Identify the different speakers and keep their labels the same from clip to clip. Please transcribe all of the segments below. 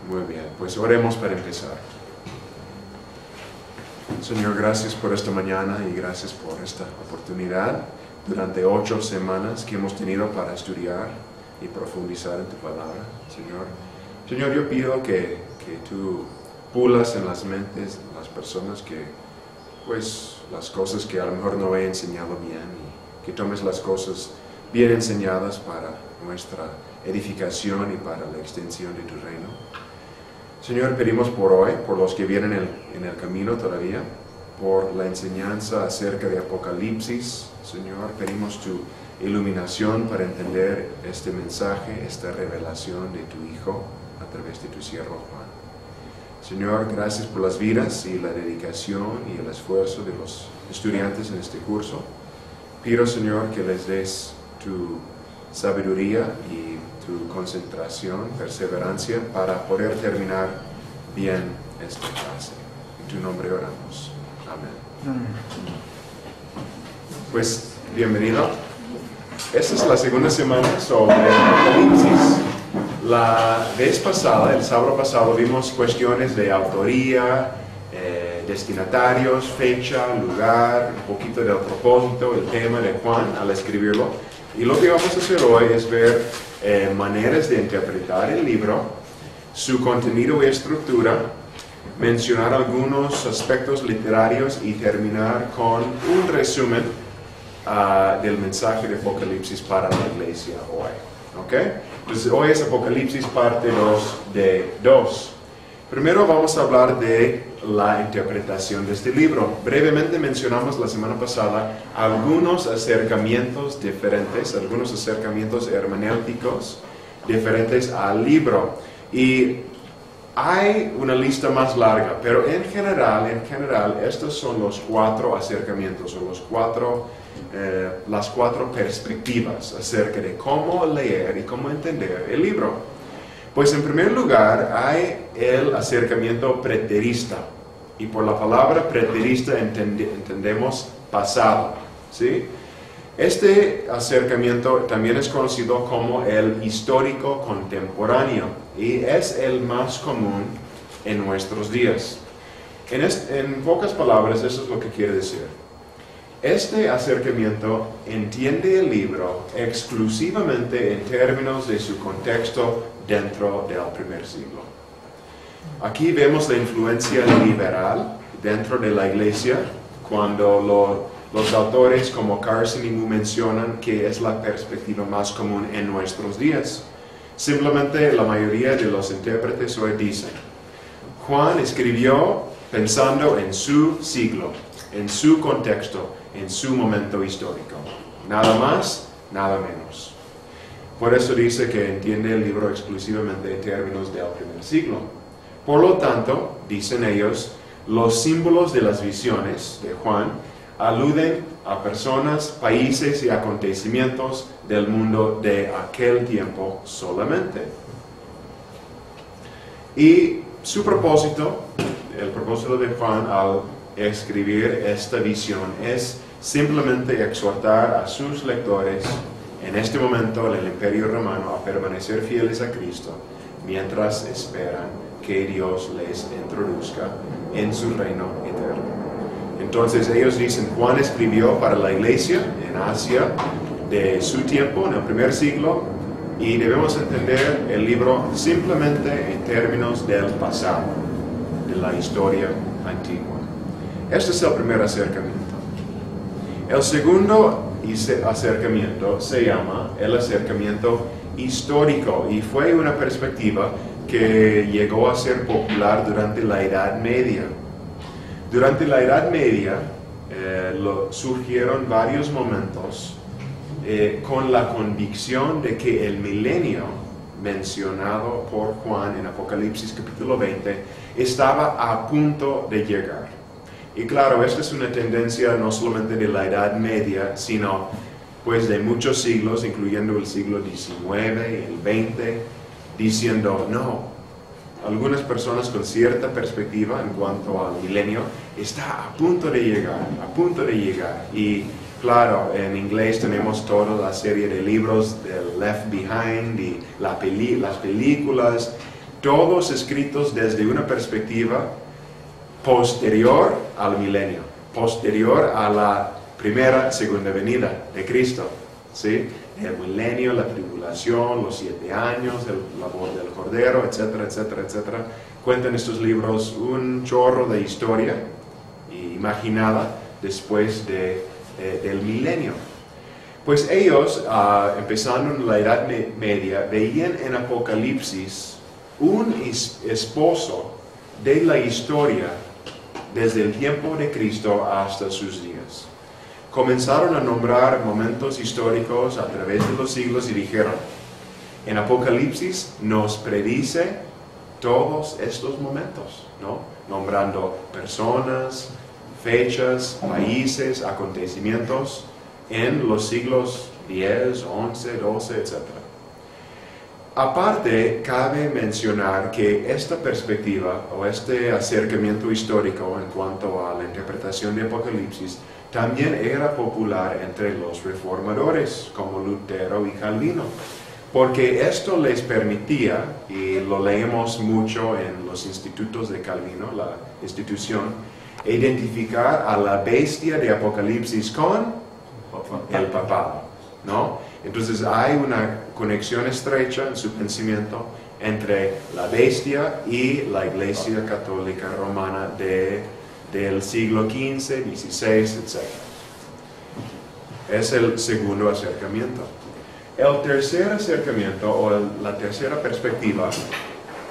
Speaker 1: Muy bien, pues oremos para empezar. Señor, gracias por esta mañana y gracias por esta oportunidad durante 8 semanas que hemos tenido para estudiar y profundizar en tu palabra, Señor. Señor, yo pido que tú pulas en las mentes de las personas pues las cosas que a lo mejor no he enseñado bien, y que tomes las cosas bien enseñadas para nuestra edificación y para la extensión de tu reino. Señor, pedimos por hoy, por los que vienen en el camino todavía, por la enseñanza acerca de Apocalipsis. Señor, pedimos tu iluminación para entender este mensaje, esta revelación de tu Hijo a través de tu siervo Juan. Señor, gracias por las vidas y la dedicación y el esfuerzo de los estudiantes en este curso. Pido, Señor, que les des tu sabiduría y tu concentración, perseverancia, para poder terminar bien esta clase. En tu nombre oramos. Amén. Pues, bienvenido. Esta es la segunda semana sobre Apocalipsis. La vez pasada, el sábado pasado, vimos cuestiones de autoría, destinatarios, fecha, lugar, un poquito del propósito, el tema de Juan al escribirlo. Y lo que vamos a hacer hoy es ver maneras de interpretar el libro, su contenido y estructura, mencionar algunos aspectos literarios y terminar con un resumen del mensaje de Apocalipsis para la iglesia hoy. ¿Ok? Entonces hoy es Apocalipsis parte 2 de 2. Primero vamos a hablar de la interpretación de este libro. Brevemente mencionamos la semana pasada algunos acercamientos diferentes, algunos acercamientos hermenéuticos diferentes al libro. Y hay una lista más larga, pero en general, estos son los 4 acercamientos, o las 4 perspectivas acerca de cómo leer y cómo entender el libro. Pues en primer lugar hay el acercamiento preterista, y por la palabra preterista entendemos pasado, ¿sí? Este acercamiento también es conocido como el histórico contemporáneo y es el más común en nuestros días. En pocas palabras, eso es lo que quiere decir. Este acercamiento entiende el libro exclusivamente en términos de su contexto dentro del primer siglo. Aquí vemos la influencia liberal dentro de la iglesia cuando los autores como Carson y Moo mencionan que es la perspectiva más común en nuestros días. Simplemente la mayoría de los intérpretes hoy dicen: Juan escribió pensando en su siglo, en su contexto, en su momento histórico. Nada más, nada menos. Por eso dice que entiende el libro exclusivamente en términos del primer siglo. Por lo tanto, dicen ellos, los símbolos de las visiones de Juan aluden a personas, países y acontecimientos del mundo de aquel tiempo solamente. Y su propósito, el propósito de Juan al escribir esta visión, es simplemente exhortar a sus lectores en este momento en el Imperio Romano a permanecer fieles a Cristo mientras esperan que Dios les introduzca en su reino eterno. Entonces ellos dicen, Juan escribió para la iglesia en Asia de su tiempo, en el primer siglo, y debemos entender el libro simplemente en términos del pasado, de la historia antigua. Este es el primer acercamiento. El segundo acercamiento se llama el acercamiento histórico y fue una perspectiva que llegó a ser popular durante la Edad Media. Durante la Edad Media surgieron varios momentos con la convicción de que el milenio mencionado por Juan en Apocalipsis capítulo 20 estaba a punto de llegar. Y claro, esta es una tendencia no solamente de la Edad Media, sino pues de muchos siglos, incluyendo el siglo XIX y el XX, diciendo, no, algunas personas con cierta perspectiva en cuanto al milenio está a punto de llegar. Y claro, en inglés tenemos toda la serie de libros de Left Behind y las películas. todos escritos desde una perspectiva posterior al milenio, posterior a la segunda venida de Cristo, ¿sí? El milenio, la tribulación, los 7 años, la voz del Cordero, etcétera, etcétera, etcétera. Cuentan estos libros un chorro de historia imaginada después del milenio. Pues ellos, empezando en la Edad Media, veían en Apocalipsis un esposo de la historia desde el tiempo de Cristo hasta sus días. Comenzaron a nombrar momentos históricos a través de los siglos y dijeron, en Apocalipsis nos predice todos estos momentos, ¿no? Nombrando personas, fechas, países, acontecimientos en los siglos 10, 11, 12, etc. Aparte, cabe mencionar que esta perspectiva o este acercamiento histórico en cuanto a la interpretación de Apocalipsis también era popular entre los reformadores como Lutero y Calvino, porque esto les permitía, y lo leemos mucho en los institutos de Calvino, la institución, identificar a la bestia de Apocalipsis con el papado, ¿no? Entonces hay una conexión estrecha en su pensamiento entre la bestia y la Iglesia Católica Romana del siglo XV, XVI, etc. Es el segundo acercamiento. El tercer acercamiento, o la tercera perspectiva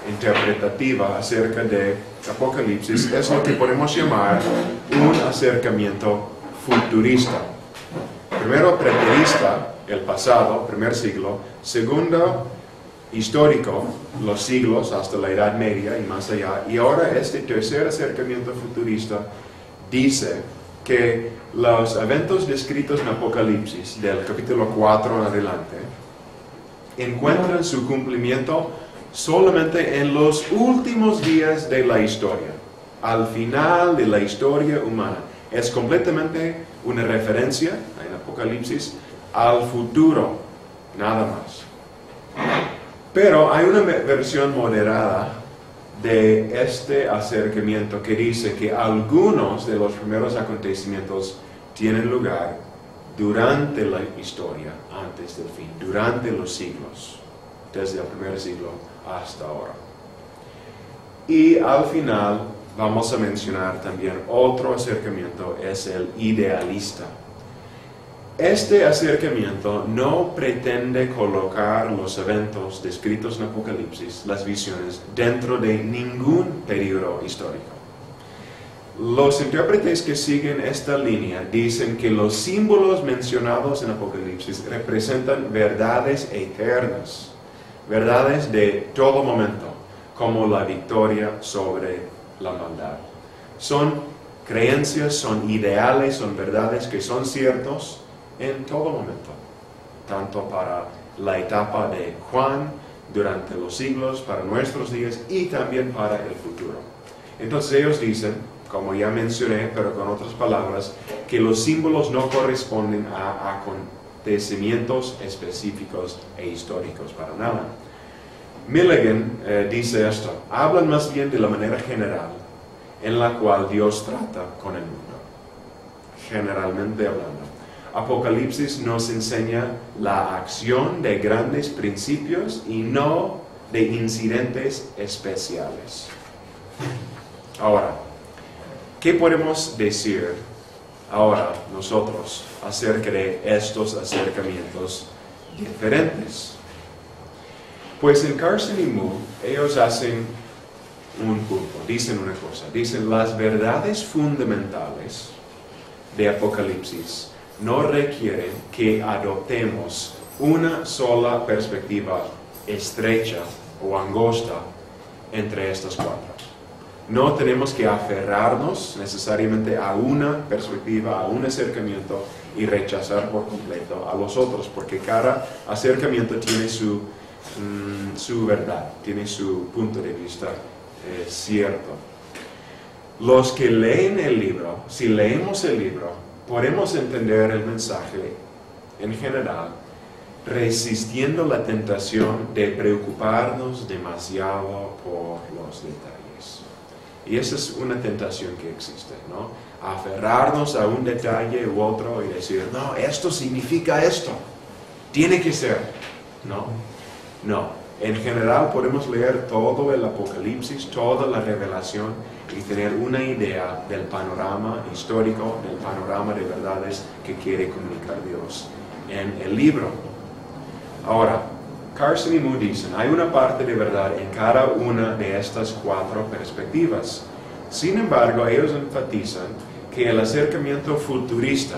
Speaker 1: interpretativa acerca de Apocalipsis, es lo que podemos llamar un acercamiento futurista. Primero, preterista, el pasado, primer siglo. Segundo, histórico, los siglos hasta la Edad Media y más allá. Y ahora este tercer acercamiento futurista dice que los eventos descritos en Apocalipsis, del capítulo 4 en adelante, encuentran su cumplimiento solamente en los últimos días de la historia, al final de la historia humana. Es completamente una referencia en Apocalipsis al futuro, nada más. Pero hay una versión moderada de este acercamiento que dice que algunos de los primeros acontecimientos tienen lugar durante la historia, antes del fin, durante los siglos, desde el primer siglo hasta ahora. Y al final vamos a mencionar también otro acercamiento, es el idealista. Este acercamiento no pretende colocar los eventos descritos en Apocalipsis, las visiones, dentro de ningún periodo histórico. Los intérpretes que siguen esta línea dicen que los símbolos mencionados en Apocalipsis representan verdades eternas, verdades de todo momento, como la victoria sobre la maldad. Son creencias, son ideales, son verdades que son ciertos en todo momento, tanto para la etapa de Juan, durante los siglos, para nuestros días y también para el futuro. Entonces ellos dicen, como ya mencioné, pero con otras palabras, que los símbolos no corresponden a acontecimientos específicos e históricos para nada. Milligan dice esto, hablan más bien de la manera general en la cual Dios trata con el mundo, generalmente hablando. Apocalipsis nos enseña la acción de grandes principios y no de incidentes especiales. Ahora, ¿qué podemos decir ahora nosotros acerca de estos acercamientos diferentes? Pues en Carson y Moore, ellos hacen un punto, dicen una cosa, dicen las verdades fundamentales de Apocalipsis no requieren que adoptemos una sola perspectiva estrecha o angosta entre estas cuatro. No tenemos que aferrarnos necesariamente a una perspectiva, a un acercamiento y rechazar por completo a los otros, porque cada acercamiento tiene su verdad, tiene su punto de vista cierto. Los que leen el libro, si leemos el libro, podemos entender el mensaje en general resistiendo la tentación de preocuparnos demasiado por los detalles. Y esa es una tentación que existe, ¿no? Aferrarnos a un detalle u otro y decir, no, esto significa esto, tiene que ser. No. En general podemos leer todo el Apocalipsis, toda la revelación y tener una idea del panorama histórico, del panorama de verdades que quiere comunicar Dios en el libro. Ahora, Carson y Moon dicen, hay una parte de verdad en cada una de estas 4 perspectivas. Sin embargo, ellos enfatizan que el acercamiento futurista,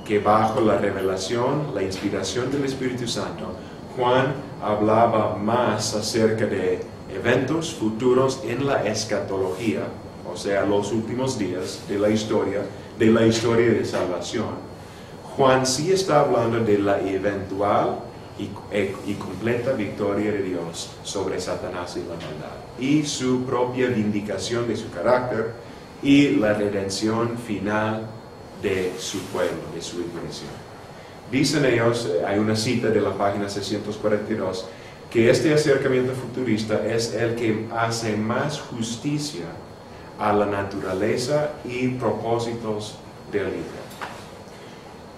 Speaker 1: que bajo la revelación, la inspiración del Espíritu Santo, Juan hablaba más acerca de eventos futuros en la escatología, o sea, los últimos días de la historia de salvación. Juan sí está hablando de la eventual y completa victoria de Dios sobre Satanás y la maldad, y su propia vindicación de su carácter y la redención final de su pueblo, de su iglesia. Dicen ellos, hay una cita de la página 642, que este acercamiento futurista es el que hace más justicia a la naturaleza y propósitos del libro.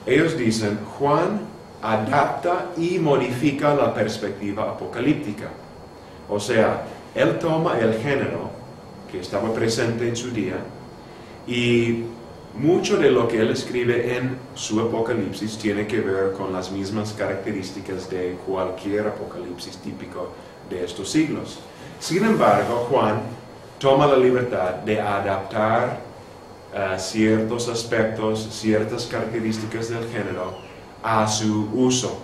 Speaker 1: Ellos dicen, Juan adapta y modifica la perspectiva apocalíptica. O sea, él toma el género que estaba presente en su día y mucho de lo que él escribe en su Apocalipsis tiene que ver con las mismas características de cualquier Apocalipsis típico de estos siglos. Sin embargo, Juan toma la libertad de adaptar ciertos aspectos, ciertas características del género a su uso,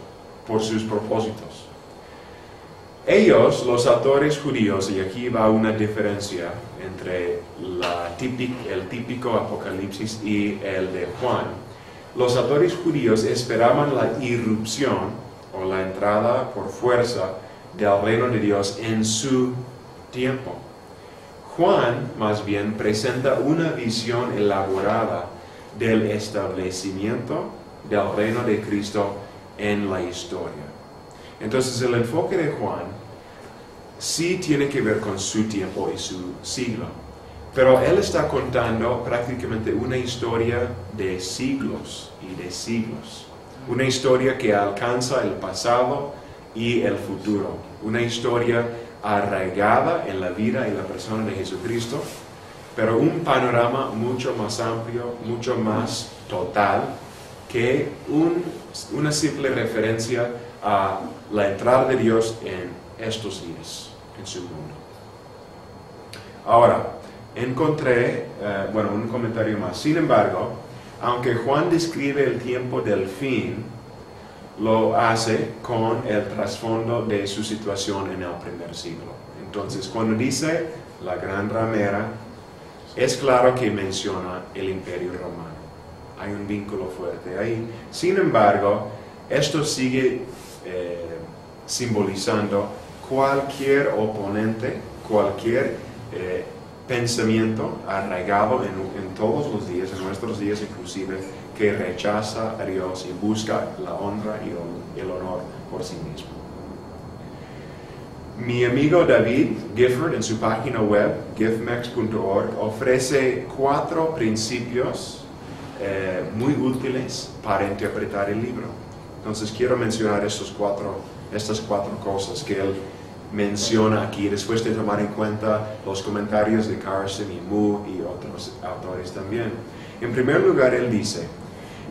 Speaker 1: por sus propósitos. Ellos, los autores judíos, y aquí va una diferencia entre el típico Apocalipsis y el de Juan, los autores judíos esperaban la irrupción o la entrada por fuerza del reino de Dios en su tiempo. Juan, más bien, presenta una visión elaborada del establecimiento del reino de Cristo en la historia. Entonces, el enfoque de Juan sí tiene que ver con su tiempo y su siglo, pero él está contando prácticamente una historia de siglos y de siglos. Una historia que alcanza el pasado y el futuro. Una historia arraigada en la vida y la persona de Jesucristo, pero un panorama mucho más amplio, mucho más total que una simple referencia a la entrada de Dios en estos días, en su mundo. Ahora, encontré, un comentario más. Sin embargo, aunque Juan describe el tiempo del fin, lo hace con el trasfondo de su situación en el primer siglo. Entonces, cuando dice la gran ramera, es claro que menciona el Imperio Romano. Hay un vínculo fuerte ahí. Sin embargo, esto sigue simbolizando cualquier oponente, cualquier pensamiento arraigado en todos los días, en nuestros días inclusive, que rechaza a Dios y busca la honra y el honor por sí mismo. Mi amigo David Gifford, en su página web, giffmex.org, ofrece 4 principios muy útiles para interpretar el libro. Entonces quiero mencionar estas cuatro cosas que él menciona aquí, después de tomar en cuenta los comentarios de Carson y Moore y otros autores también. En primer lugar, él dice,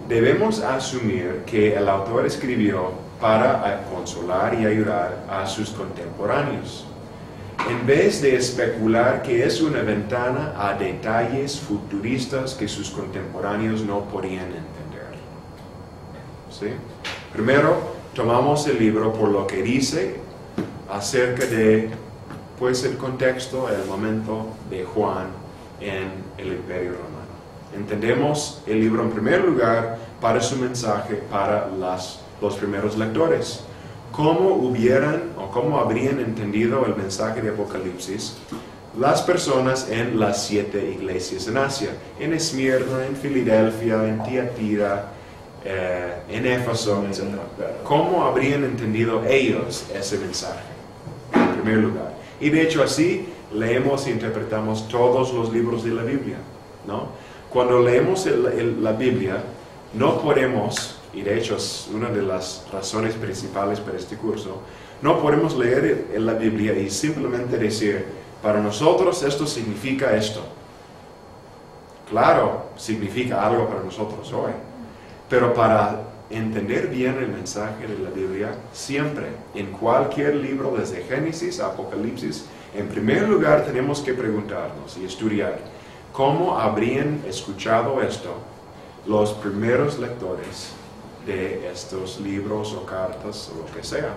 Speaker 1: debemos asumir que el autor escribió para consolar y ayudar a sus contemporáneos, en vez de especular que es una ventana a detalles futuristas que sus contemporáneos no podían entender. ¿Sí? Primero, tomamos el libro por lo que dice acerca de, pues, el contexto, el momento de Juan en el Imperio Romano. Entendemos el libro en primer lugar para su mensaje para los primeros lectores. ¿Cómo habrían entendido el mensaje de Apocalipsis las personas en las 7 iglesias en Asia? En Esmirna, en Filadelfia, en Tiatira, en Éfeso, etc. ¿Cómo habrían entendido ellos ese mensaje? En primer lugar. Y de hecho así leemos e interpretamos todos los libros de la Biblia, ¿no? Cuando leemos la Biblia, no podemos, y de hecho es una de las razones principales para este curso, no podemos leer la Biblia y simplemente decir, para nosotros esto significa esto. Claro, significa algo para nosotros hoy, pero para entender bien el mensaje de la Biblia, siempre, en cualquier libro, desde Génesis a Apocalipsis, en primer lugar tenemos que preguntarnos y estudiar, ¿cómo habrían escuchado esto los primeros lectores de estos libros o cartas o lo que sea?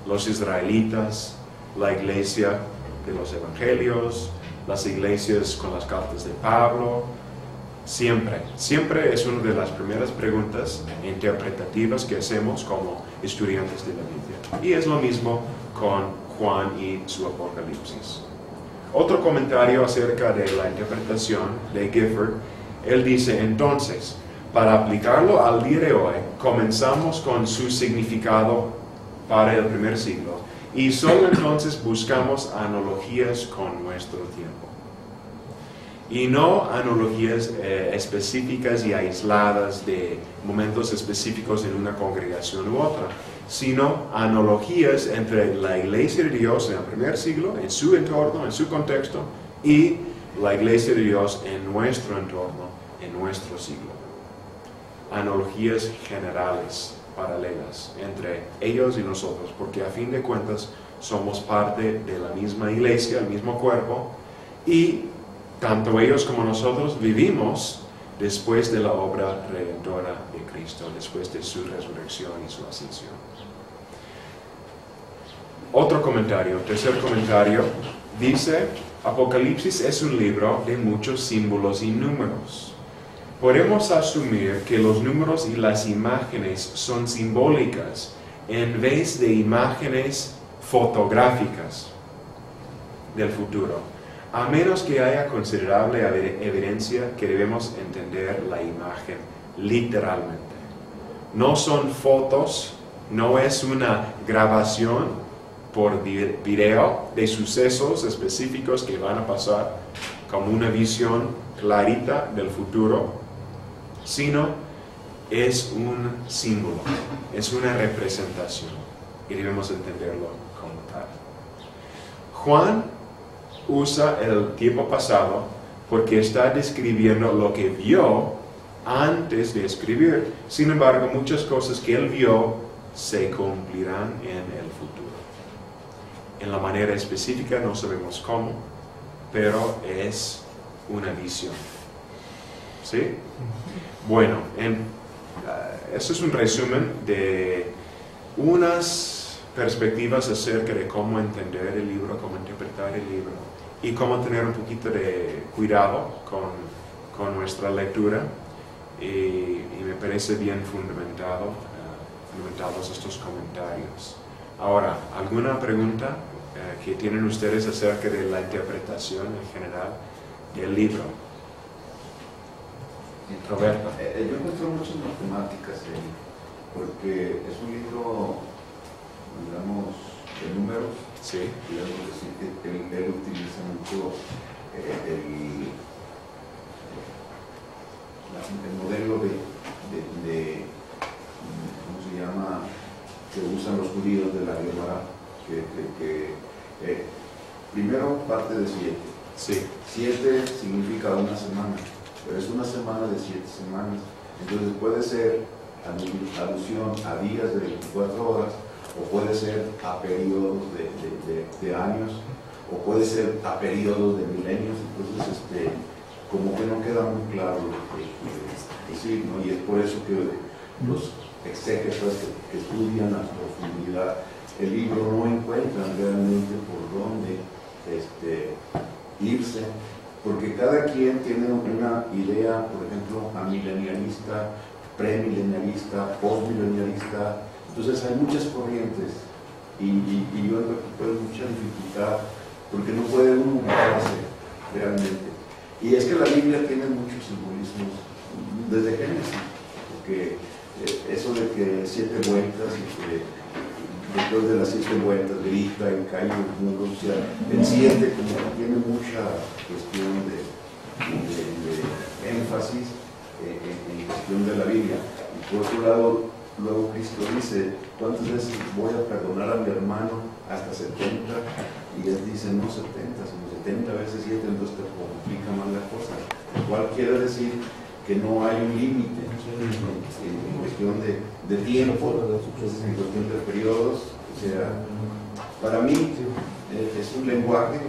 Speaker 1: Los israelitas, la iglesia de los evangelios, las iglesias con las cartas de Pablo. Siempre es una de las primeras preguntas interpretativas que hacemos como estudiantes de la Biblia. Y es lo mismo con Juan y su Apocalipsis. Otro comentario acerca de la interpretación de Gifford, él dice, entonces, para aplicarlo al día de hoy, comenzamos con su significado para el primer siglo y solo entonces buscamos analogías con nuestro tiempo. Y no analogías específicas y aisladas de momentos específicos en una congregación u otra, sino analogías entre la iglesia de Dios en el primer siglo, en su entorno, en su contexto, y la iglesia de Dios en nuestro entorno, en nuestro siglo. Analogías generales, paralelas, entre ellos y nosotros, porque a fin de cuentas somos parte de la misma iglesia, el mismo cuerpo, y tanto ellos como nosotros vivimos después de la obra redentora de Cristo, después de su resurrección y su ascensión. Otro comentario, tercer comentario, dice, Apocalipsis es un libro de muchos símbolos y números. Podemos asumir que los números y las imágenes son simbólicas en vez de imágenes fotográficas del futuro, a menos que haya considerable evidencia que debemos entender la imagen literalmente. No son fotos, no es una grabación por video de sucesos específicos que van a pasar como una visión clarita del futuro, sino es un símbolo, es una representación y debemos entenderlo como tal. Juan usa el tiempo pasado porque está describiendo lo que vio antes de escribir. Sin embargo, muchas cosas que él vio se cumplirán en el futuro. En la manera específica no sabemos cómo, pero es una visión. ¿Sí? Bueno, eso es un resumen de unas perspectivas acerca de cómo entender el libro, cómo interpretar el libro y cómo tener un poquito de cuidado con nuestra lectura y me parece bien fundamentados estos comentarios. Ahora, ¿alguna pregunta que tienen ustedes acerca de la interpretación en general del libro? Roberto.
Speaker 2: Yo encuentro muchas matemáticas ahí, porque es un libro, digamos, de números.
Speaker 1: Sí.
Speaker 2: Podríamos decir que él utiliza mucho el modelo de ¿cómo se llama?, que usan los judíos de la Gemara, que primero parte de 7.
Speaker 1: Sí.
Speaker 2: 7 significa una semana, pero es una semana de 7 semanas. Entonces puede ser alusión a días de 24 horas, o puede ser a periodos de años, o puede ser a periodos de milenios. Entonces como que no queda muy claro lo que decir, ¿no? Y es por eso que los exégetas que estudian a profundidad el libro no encuentran realmente por dónde irse, porque cada quien tiene una idea, por ejemplo, amilenialista, premilenialista, postmilenialista. Entonces hay muchas corrientes y yo encuentro mucha dificultad porque no puede uno ubicarse realmente. Y es que la Biblia tiene muchos simbolismos desde Génesis, porque eso de que 7 vueltas y que después de las 7 vueltas grita y cae el mundo, o sea, el 7 como que tiene mucha cuestión de énfasis en cuestión de la Biblia. Y por otro lado, luego Cristo dice, ¿cuántas veces voy a perdonar a mi hermano? Hasta 70, y él dice no 70, sino 70 veces 7, entonces te complica más la cosa, lo cual quiere decir que no hay un límite en cuestión de tiempo, en cuestión de periodos. O sea, para mí es un lenguaje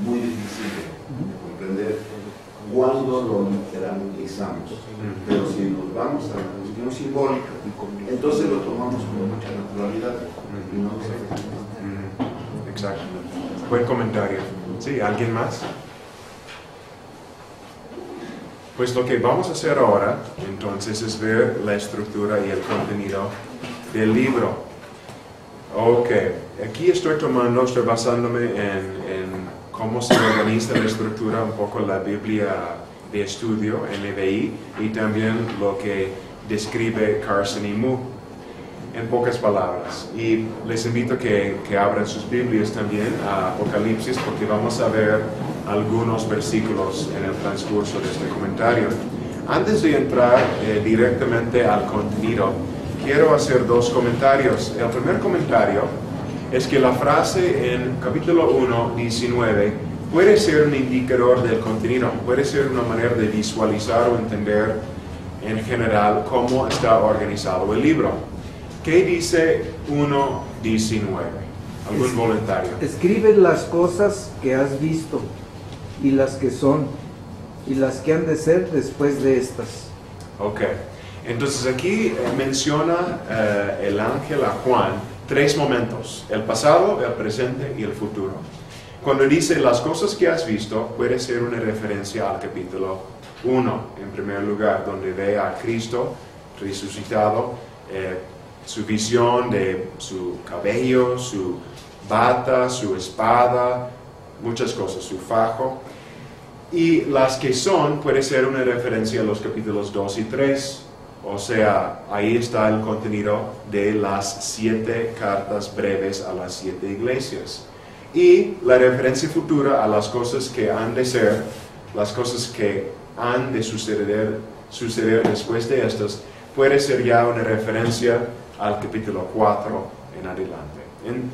Speaker 2: muy difícil de comprender cuando lo literalizamos, pero si nos vamos a la cuestión simbólica, entonces lo tomamos con mucha naturalidad y no nos afecta.
Speaker 1: Exacto. Buen comentario. Sí, ¿alguien más? Pues lo que vamos a hacer ahora, entonces, es ver la estructura y el contenido del libro. Ok, aquí estoy basándome en cómo se organiza la estructura, un poco la Biblia de estudio, NBI, y también lo que describe Carson y Moo, en pocas palabras. Y les invito a que abran sus Biblias también a Apocalipsis, porque vamos a ver algunos versículos en el transcurso de este comentario. Antes de entrar directamente al contenido, quiero hacer 2 comentarios. El primer comentario es que la frase en capítulo 1, 19, puede ser un indicador del contenido, puede ser una manera de visualizar o entender en general cómo está organizado el libro. ¿Qué dice 1:19? ¿Algún voluntario?
Speaker 3: Escribe las cosas que has visto, y las que son, y las que han de ser después de estas.
Speaker 1: Ok. Entonces aquí menciona el ángel a Juan 3 momentos: el pasado, el presente y el futuro. Cuando dice las cosas que has visto, puede ser una referencia al capítulo 1, en primer lugar, donde ve a Cristo resucitado, su visión de su cabello, su bata, su espada, muchas cosas, su fajo. Y las que son, puede ser una referencia a los capítulos 2 y 3, o sea, ahí está el contenido de las 7 cartas breves a las 7 iglesias. Y la referencia futura a las cosas que han de ser, las cosas que han de suceder después de estas, puede ser ya una referencia al capítulo 4 en adelante.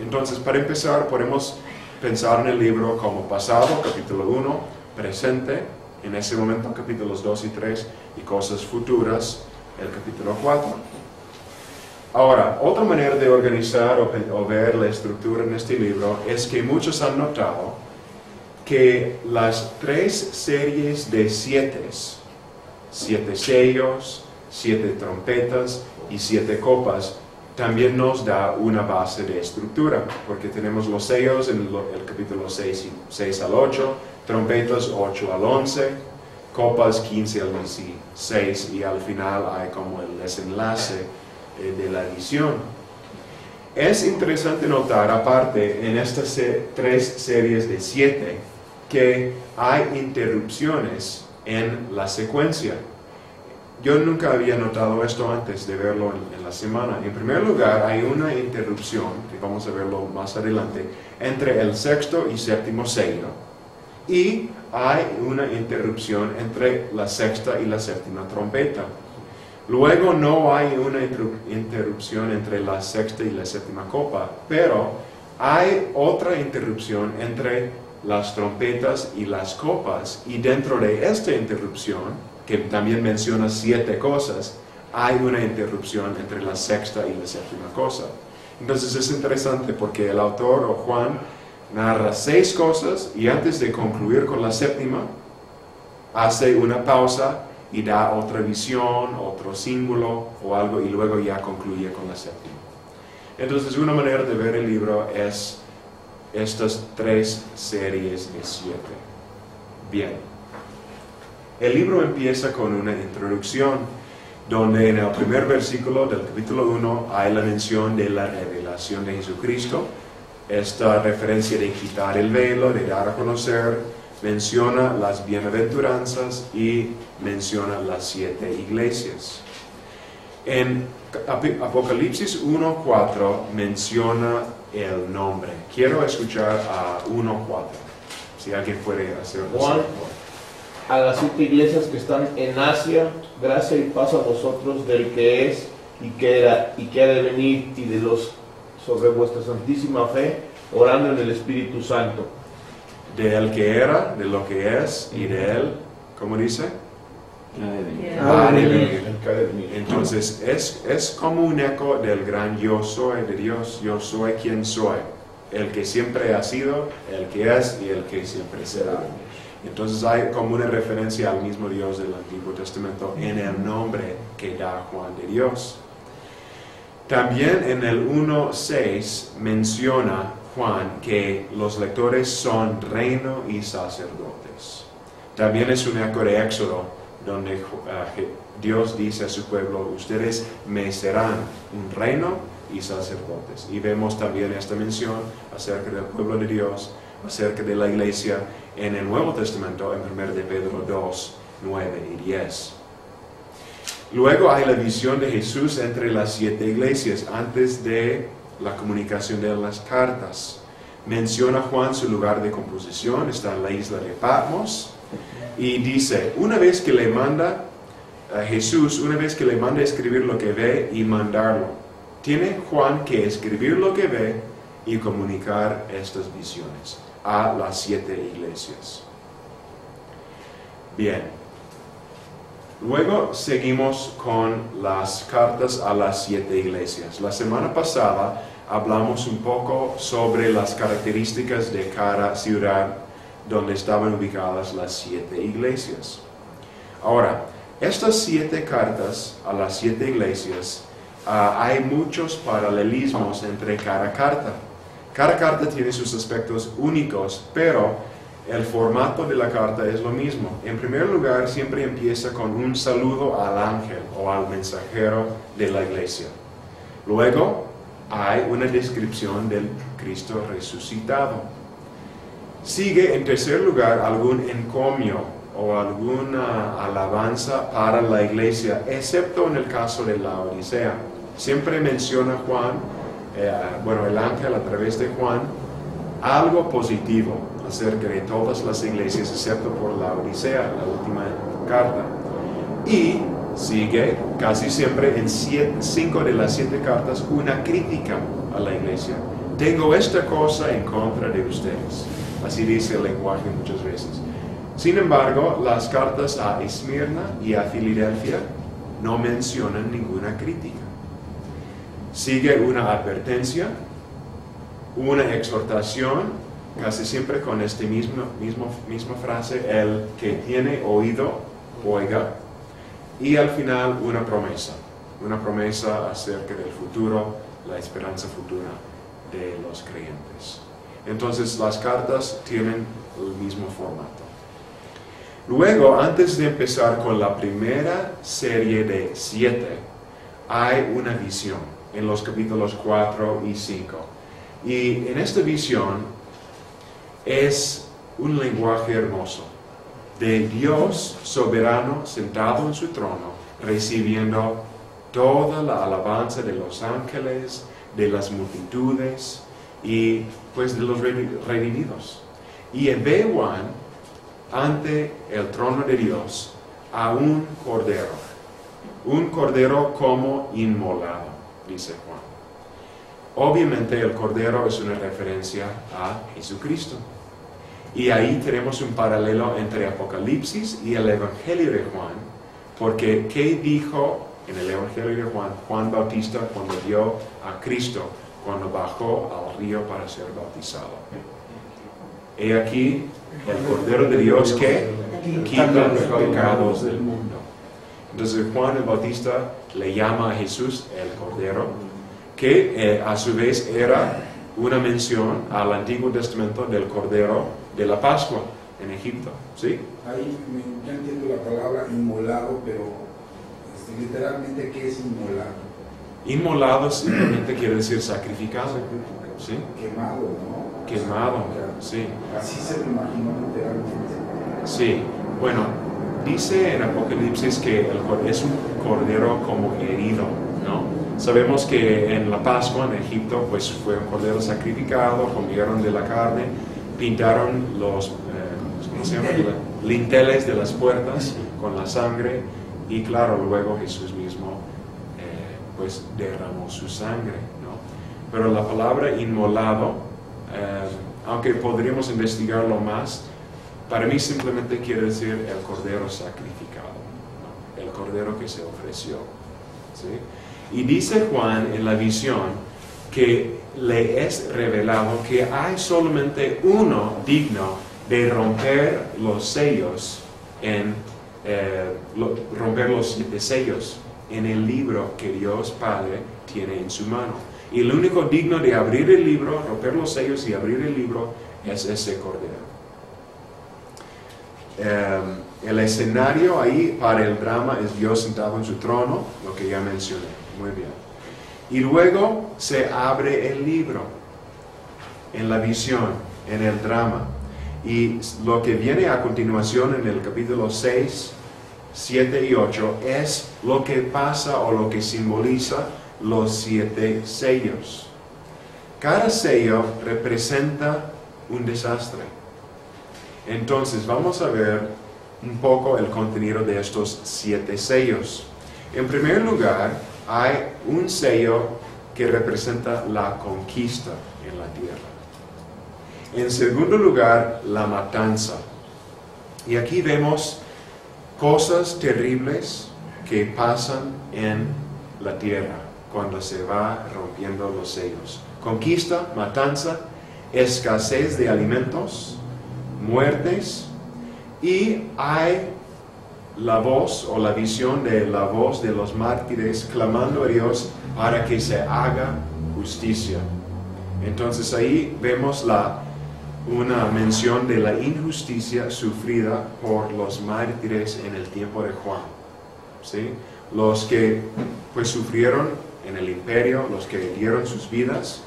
Speaker 1: Entonces, para empezar, podemos pensar en el libro como pasado, capítulo 1, presente, en ese momento, capítulos 2 y 3, y cosas futuras, el capítulo 4. Ahora, otra manera de organizar o ver la estructura en este libro es que muchos han notado que las 3 series de 7 sellos, 7 trompetas y 7 copas, también nos da una base de estructura, porque tenemos los sellos en el capítulo 6 al 8, trompetas 8 al 11, copas 15 al 16, y al final hay como el desenlace de la visión. Es interesante notar, aparte, en estas 3 series de 7, que hay interrupciones en la secuencia. Yo nunca había notado esto antes de verlo en la semana. En primer lugar, hay una interrupción, que vamos a verlo más adelante, entre el 6º y 7º sello. Y hay una interrupción entre la 6ª y la 7ª trompeta. Luego no hay una interrupción entre la 6ª y la 7ª copa, pero hay otra interrupción entre las trompetas y las copas, y dentro de esta interrupción, que también menciona 7 cosas, hay una interrupción entre la 6ª y la 7ª cosa. Entonces es interesante porque el autor, o Juan, narra 6 cosas, y antes de concluir con la 7ª, hace una pausa y da otra visión, otro símbolo o algo, y luego ya concluye con la 7ª. Entonces una manera de ver el libro es estas 3 series de 7. Bien. El libro empieza con una introducción, donde en el primer versículo del capítulo 1 hay la mención de la revelación de Jesucristo. Esta referencia de quitar el velo, de dar a conocer, menciona las bienaventuranzas y menciona las 7 iglesias. En Apocalipsis 1:4 menciona el nombre. Quiero escuchar a 1:4. Si alguien puede hacerlo.
Speaker 4: Juan, a las 7 iglesias que están en Asia, gracia y paz a vosotros del que es y que era y que ha de venir, y de los sobre vuestra santísima fe, orando en el Espíritu Santo.
Speaker 1: De el que era, de lo que es y de él, ¿cómo dice?
Speaker 3: Ah,
Speaker 1: de
Speaker 3: de
Speaker 1: venir.
Speaker 4: El que ha de venir.
Speaker 1: Entonces es como un eco del gran yo soy de Dios. Yo soy quien soy, el que siempre ha sido, el que es y el que siempre será. Entonces hay como una referencia al mismo Dios del Antiguo Testamento en el nombre que da Juan de Dios. También en el 1:6 menciona Juan que los lectores son reino y sacerdotes. También es un eco de Éxodo, donde Dios dice a su pueblo, ustedes me serán un reino y sacerdotes. Y vemos también esta mención acerca del pueblo de Dios, acerca de la iglesia en el Nuevo Testamento, en 1 de Pedro 2, 9 y 10. Luego hay la visión de Jesús entre las 7 iglesias antes de la comunicación de las cartas. Menciona Juan su lugar de composición, está en la isla de Patmos, y dice, una vez que le manda a Jesús, una vez que le manda escribir lo que ve y mandarlo, tiene Juan que escribir lo que ve y comunicar estas visiones a las 7 iglesias. Bien. Luego seguimos con las cartas a las 7 iglesias. La semana pasada hablamos un poco sobre las características de cada ciudad donde estaban ubicadas las 7 iglesias. Ahora, estas 7 cartas a las 7 iglesias, hay muchos paralelismos entre cada carta. Cada carta tiene sus aspectos únicos, pero el formato de la carta es lo mismo. En primer lugar, siempre empieza con un saludo al ángel o al mensajero de la iglesia. Luego, hay una descripción del Cristo resucitado. Sigue, en tercer lugar, algún encomio o alguna alabanza para la iglesia, excepto en el caso de la Odisea. Siempre menciona Juan, el ángel a través de Juan, algo positivo acerca de todas las iglesias, excepto por la Odisea, la última carta. Y sigue casi siempre en 5 de las 7 cartas una crítica a la iglesia. Tengo esta cosa en contra de ustedes. Así dice el lenguaje muchas veces. Sin embargo, las cartas a Esmirna y a Filadelfia no mencionan ninguna crítica. Sigue una advertencia, una exhortación, casi siempre con esta misma frase, el que tiene oído, oiga, y al final una promesa acerca del futuro, la esperanza futura de los creyentes. Entonces las cartas tienen el mismo formato. Luego, antes de empezar con la primera serie de 7, hay una visión en los capítulos 4 y 5. Y en esta visión es un lenguaje hermoso de Dios soberano sentado en su trono, recibiendo toda la alabanza de los ángeles, de las multitudes y pues de los redimidos. Y ve Juan ante el trono de Dios a un cordero como inmolado, dice Juan. Obviamente el cordero es una referencia a Jesucristo. Y ahí tenemos un paralelo entre Apocalipsis y el Evangelio de Juan, porque ¿qué dijo en el Evangelio de Juan, Juan Bautista cuando vio a Cristo, cuando bajó al río para ser bautizado? He aquí el Cordero de Dios que quita los pecados del mundo. Entonces Juan el Bautista le llama a Jesús el Cordero, que a su vez era una mención al Antiguo Testamento del Cordero de la Pascua en Egipto, ¿sí?
Speaker 5: Ahí yo entiendo la palabra inmolado, pero literalmente, ¿qué es inmolado?
Speaker 1: Inmolado simplemente quiere decir sacrificado, ¿sí?
Speaker 5: Quemado, ¿no?
Speaker 1: Quemado, sí.
Speaker 5: Así se lo imaginó literalmente.
Speaker 1: Sí, bueno, dice en Apocalipsis que es un cordero como herido, ¿no? Sabemos que en la Pascua en Egipto pues fue un cordero sacrificado, comieron de la carne, pintaron los ¿cómo se llama? Linteles de las puertas con la sangre y claro, luego Jesús mismo pues derramó su sangre, ¿no? Pero la palabra inmolado, aunque podríamos investigarlo más, para mí simplemente quiere decir el cordero sacrificado, ¿no? El cordero que se ofreció, ¿sí? Y dice Juan en la visión que le es revelado que hay solamente uno digno de romper los sellos, romper los 7 sellos en el libro que Dios Padre tiene en su mano. Y el único digno de abrir el libro, romper los sellos y abrir el libro es ese cordero. El escenario ahí para el drama es Dios sentado en su trono, lo que ya mencioné. Muy bien. Y luego se abre el libro en la visión, en el drama. Y lo que viene a continuación en el capítulo 6, 7 y 8 es lo que pasa o lo que simboliza los 7 sellos. Cada sello representa un desastre. Entonces vamos a ver un poco el contenido de estos 7 sellos. En primer lugar, hay un sello que representa la conquista en la tierra. En segundo lugar, la matanza. Y aquí vemos cosas terribles que pasan en la tierra cuando se va rompiendo los sellos. Conquista, matanza, escasez de alimentos, muertes, y hay la voz o la visión de la voz de los mártires clamando a Dios para que se haga justicia. Entonces ahí vemos una mención de la injusticia sufrida por los mártires en el tiempo de Juan, ¿sí? Los que pues sufrieron en el imperio, los que dieron sus vidas,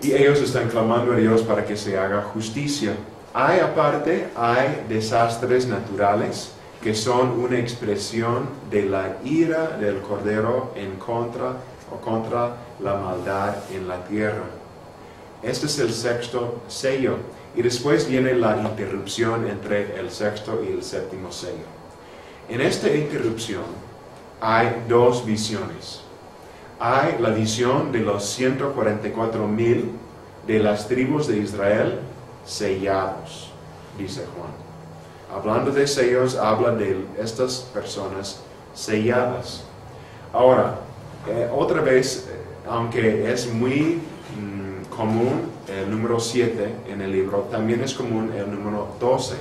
Speaker 1: y ellos están clamando a Dios para que se haga justicia. Hay desastres naturales que son una expresión de la ira del Cordero contra la maldad en la tierra. Este es el 6º sello. Y después viene la interrupción entre el 6º y el 7º sello. En esta interrupción hay 2 visiones. Hay la visión de los 144,000 de las tribus de Israel sellados, dice Juan. Hablando de sellos, habla de estas personas selladas. Ahora, otra vez, aunque es muy común el número 7 en el libro, también es común el número 12.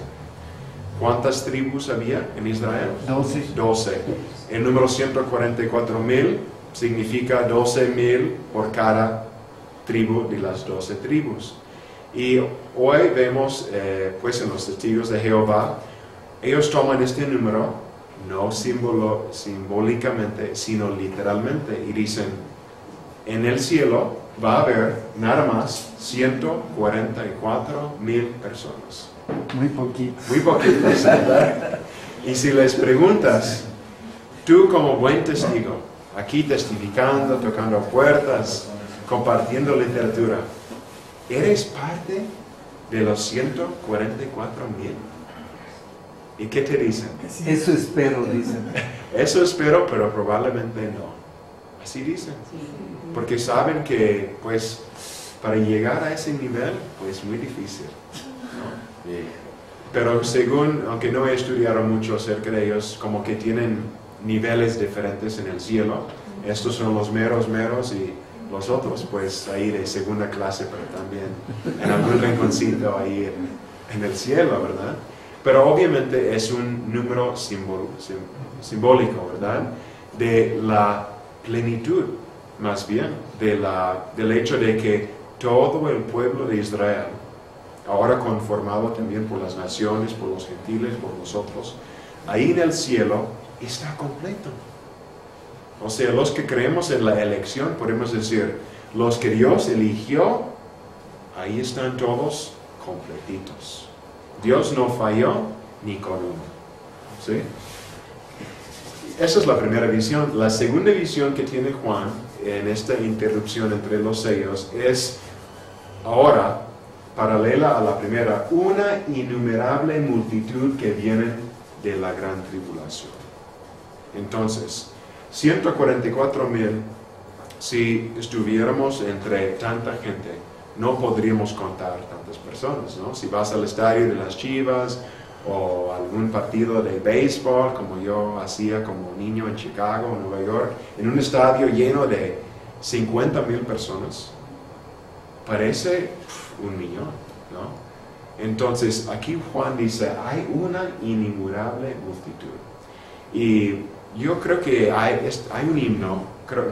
Speaker 1: ¿Cuántas tribus había en Israel? 12. El número 144,000 significa 12,000 por cada tribu de las 12 tribus. Y hoy vemos, pues en los testigos de Jehová, ellos toman este número, no simbólicamente, sino literalmente, y dicen, en el cielo va a haber nada más 144,000 personas.
Speaker 3: Muy poquito.
Speaker 1: Muy poquitos, ¿verdad? Y si les preguntas, tú como buen testigo, aquí testificando, tocando puertas, compartiendo literatura, ¿eres parte de los 144,000? ¿Y qué te dicen?
Speaker 3: Eso espero, dicen.
Speaker 1: Eso espero, pero probablemente no. Así dicen. Porque saben que, pues, para llegar a ese nivel, pues, muy difícil, ¿no? Pero según, aunque no he estudiado mucho acerca de ellos, como que tienen niveles diferentes en el cielo. Estos son los meros y los otros, pues, ahí de segunda clase, pero también en algún rinconcito ahí en el cielo, ¿verdad? Pero obviamente es un número simbólico, ¿verdad? De la plenitud, más bien, del hecho de que todo el pueblo de Israel, ahora conformado también por las naciones, por los gentiles, por nosotros, ahí en el cielo está completo. O sea, los que creemos en la elección, podemos decir, los que Dios eligió, ahí están todos completitos. Dios no falló ni con uno. ¿sí? Esa es la primera visión. La segunda visión que tiene Juan en esta interrupción entre los sellos es ahora, paralela a la primera, una innumerable multitud que vienen de la gran tribulación. Entonces, 144,000, si estuviéramos entre tanta gente, no podríamos contar tantas personas, ¿no? Si vas al estadio de las Chivas o algún partido de béisbol, como yo hacía como niño en Chicago o Nueva York, en un estadio lleno de 50,000 personas, parece 1,000,000, ¿no? Entonces, aquí Juan dice, hay una innumerable multitud. Y yo creo que hay un himno,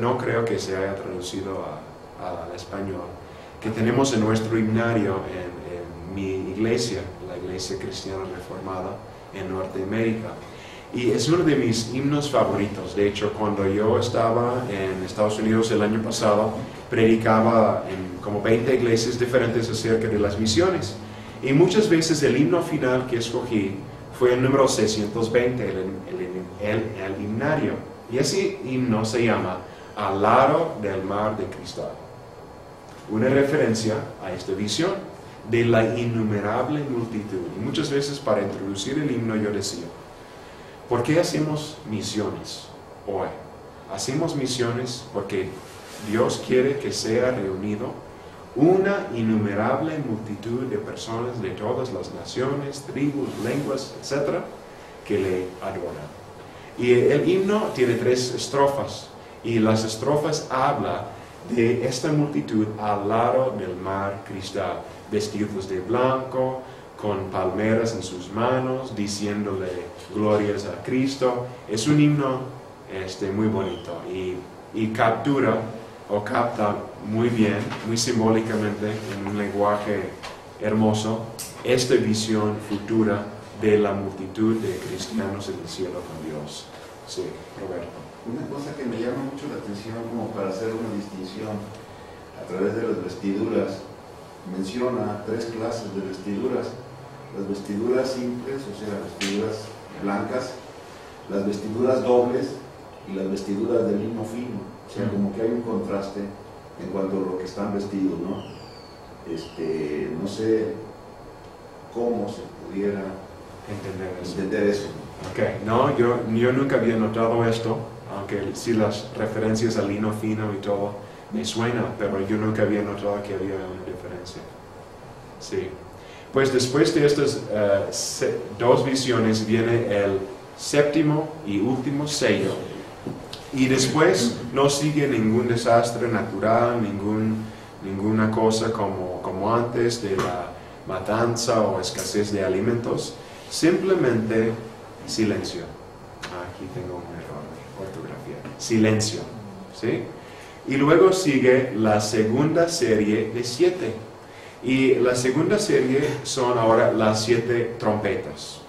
Speaker 1: no creo que se haya traducido al español, que tenemos en nuestro himnario en mi iglesia, la Iglesia Cristiana Reformada en Norteamérica. Y es uno de mis himnos favoritos. De hecho, cuando yo estaba en Estados Unidos el año pasado, predicaba en como 20 iglesias diferentes acerca de las misiones. Y muchas veces el himno final que escogí fue el número 620, el himnario. Y ese himno se llama Al lado del mar de cristal. Una referencia a esta visión de la innumerable multitud. Y muchas veces para introducir el himno yo decía, ¿por qué hacemos misiones hoy? Hacemos misiones porque Dios quiere que sea reunido una innumerable multitud de personas de todas las naciones, tribus, lenguas, etc., que le adoran. Y el himno tiene 3 estrofas, y las estrofas hablan de esta multitud al lado del mar cristal, vestidos de blanco, con palmeras en sus manos, diciéndole glorias a Cristo. Es un himno muy bonito y captura o capta muy bien, muy simbólicamente, en un lenguaje hermoso, esta visión futura de la multitud de cristianos en el cielo con Dios. Sí, Roberto.
Speaker 2: Una cosa que me llama mucho la atención, como para hacer una distinción a través de las vestiduras, menciona 3 clases de vestiduras: las vestiduras simples, o sea, las vestiduras blancas, las vestiduras dobles y las vestiduras de lino fino. O sea, como que hay un contraste en cuanto a lo que están vestidos, ¿no? No sé cómo se pudiera entender eso.
Speaker 1: Ok, no, yo nunca había notado esto, aunque sí las referencias al lino fino y todo me suena, pero yo nunca había notado que había una diferencia. Sí. Pues después de estas 2 visiones viene el 7º y último sello. Y después no sigue ningún desastre natural, ninguna cosa como antes de la matanza o escasez de alimentos. Simplemente silencio. Aquí tengo un error de ortografía. Silencio. ¿Sí? Y luego sigue la segunda serie de 7. Y la segunda serie son ahora las 7 trompetas,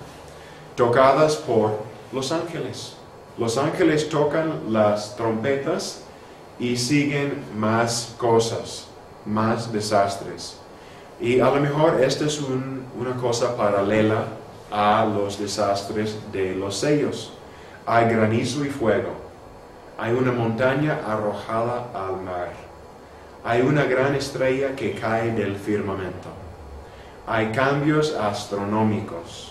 Speaker 1: tocadas por los ángeles. Los ángeles tocan las trompetas y siguen más cosas, más desastres. Y a lo mejor esta es una cosa paralela a los desastres de los sellos. Hay granizo y fuego. Hay una montaña arrojada al mar. Hay una gran estrella que cae del firmamento. Hay cambios astronómicos.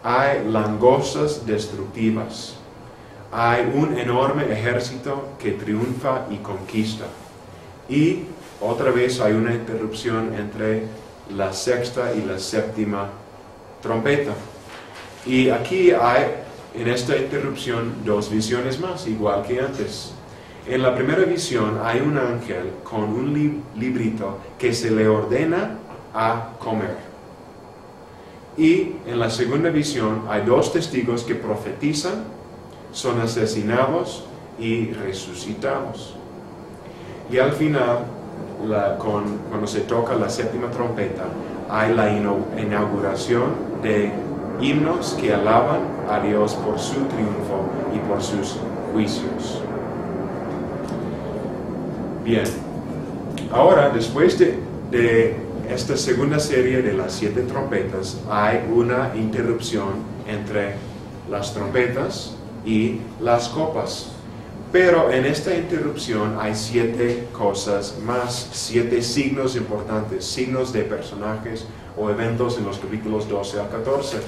Speaker 1: Hay langostas destructivas. Hay un enorme ejército que triunfa y conquista. Y otra vez hay una interrupción entre la 6ª y la 7ª trompeta. Y aquí hay, en esta interrupción, 2 visiones más, igual que antes. En la primera visión hay un ángel con un librito que se le ordena a comer. Y en la segunda visión hay 2 testigos que profetizan, son asesinados y resucitados. Y al final, cuando se toca la 7ª trompeta, hay la inauguración de himnos que alaban a Dios por su triunfo y por sus juicios. Bien, ahora después de esta segunda serie de las 7 trompetas hay una interrupción entre las trompetas y las copas. Pero en esta interrupción hay 7 cosas más, 7 signos importantes, signos de personajes o eventos en los capítulos 12 al 14.